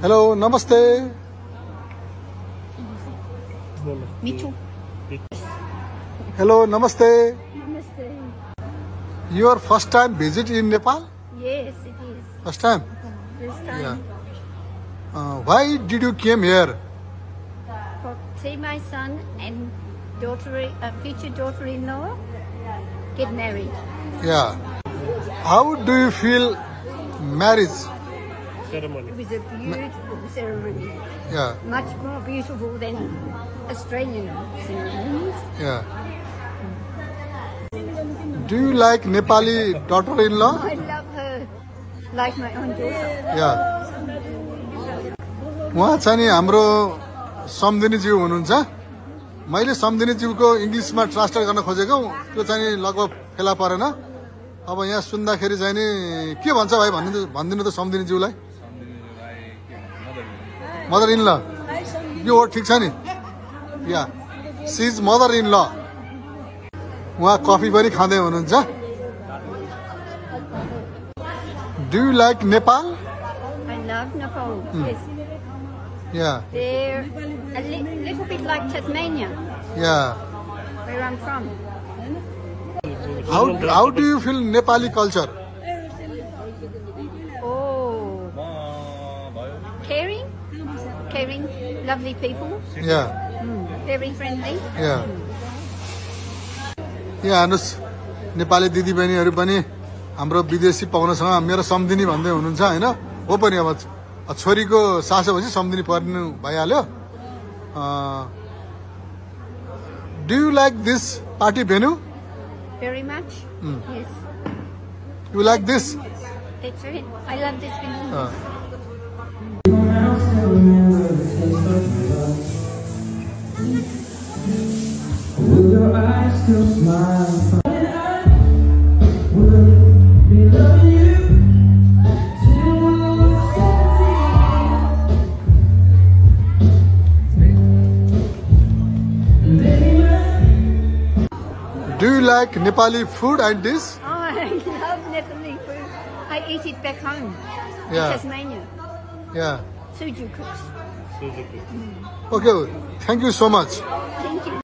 Hello, namaste. Me too. Hello, namaste. Namaste. Your first time visit in Nepal? Yes, it is. First time? First time. Yeah. Why did you came here? For see my son and future daughter-in-law get married. Yeah. How do you feel marriage? Ceremony. It was a beautiful ceremony. Yeah. Much more beautiful than Australian ceremonies. Yeah. Do you like Nepali daughter-in-law? I love her like my own daughter. Yeah. उहाँ चाहिँ नि हाम्रो सम्धिनीज्यू हुनुहुन्छ मैले सम्धिनीज्यूको इङ्ग्लिसमा translate गर्न खोजेको त्यो चाहिँ नि लगभग फेला परेन अब यहाँ सुन्दाखेरि चाहिँ नि के भन्छ भाइ भन्दिनु त सम्धिनीज्यूलाई मदर इन ल यो हो ठिक छ नि या सी इज मदर इन ल उहाँ कफी पनि खाँदै हुनुहुन्छ do you like Nepal I love Nepal. Yes. Yeah. They're a little bit like Tasmania, Yeah. where I'm from. How do you feel Nepali culture? Oh, caring, lovely people, Yeah. very friendly. Yeah. यहाँ हेर्नुहोस् नेपाली दिदीबहिनीहरू पनि हाम्रो विदेशी पाहुनासँग मेरो सम्धिनी भन्दै हुनुहुन्छ होइन हो पनि अब छोरीको सासो भएपछि सम्धिनी पर्नु भइहाल्यो do you like this party venue Very much. Yes. You like this That's it. I love this venue. Will your eyes still smile? Do you like Nepali food and dish? Oh, I love Nepali food. I eat it back home in Yeah. Tasmania. Yeah. Suju cooks. Okay, thank you so much. Thank you.